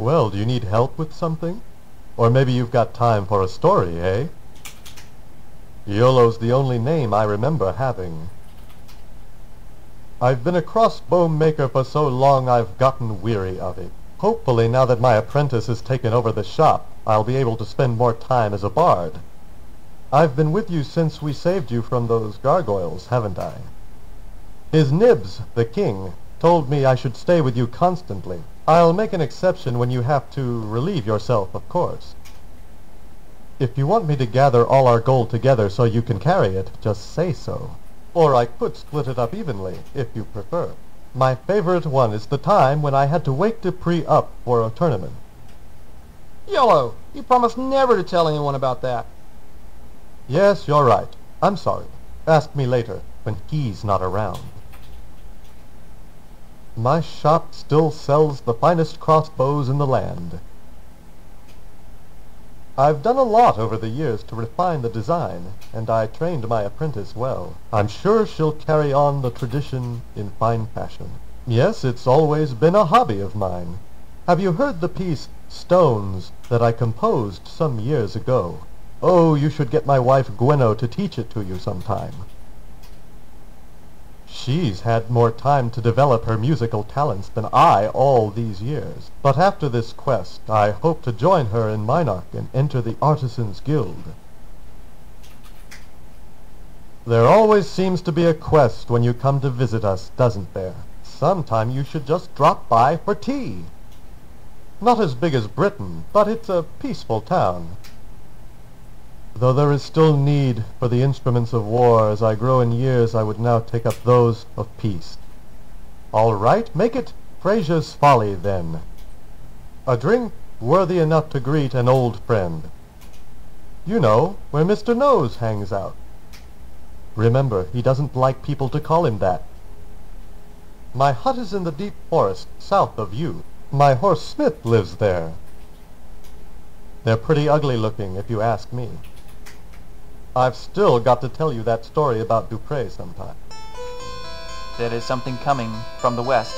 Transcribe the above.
Well, do you need help with something? Or maybe you've got time for a story, eh? Iolo's the only name I remember having. I've been a crossbow maker for so long I've gotten weary of it. Hopefully, now that my apprentice has taken over the shop, I'll be able to spend more time as a bard. I've been with you since we saved you from those gargoyles, haven't I? His Nibs, the king, told me I should stay with you constantly. I'll make an exception when you have to relieve yourself, of course. If you want me to gather all our gold together so you can carry it, just say so. Or I could split it up evenly, if you prefer. My favorite one is the time when I had to wake Dupree up for a tournament. Iolo, you promised never to tell anyone about that. Yes, you're right. I'm sorry. Ask me later, when he's not around. My shop still sells the finest crossbows in the land. I've done a lot over the years to refine the design, and I trained my apprentice well. I'm sure she'll carry on the tradition in fine fashion. Yes, it's always been a hobby of mine. Have you heard the piece Stones that I composed some years ago? Oh, you should get my wife Gwenno to teach it to you sometime. She's had more time to develop her musical talents than I all these years. But after this quest, I hope to join her in Minarch and enter the Artisans' Guild. There always seems to be a quest when you come to visit us, doesn't there? Sometime you should just drop by for tea. Not as big as Britain, but it's a peaceful town. Though there is still need for the instruments of war, as I grow in years I would now take up those of peace. All right, make it Fraser's Folly, then. A drink worthy enough to greet an old friend. You know, where Mr. Nose hangs out. Remember, he doesn't like people to call him that. My hut is in the deep forest, south of you. My horse Smith lives there. They're pretty ugly looking, if you ask me. I've still got to tell you that story about Dupree sometime. There is something coming from the west.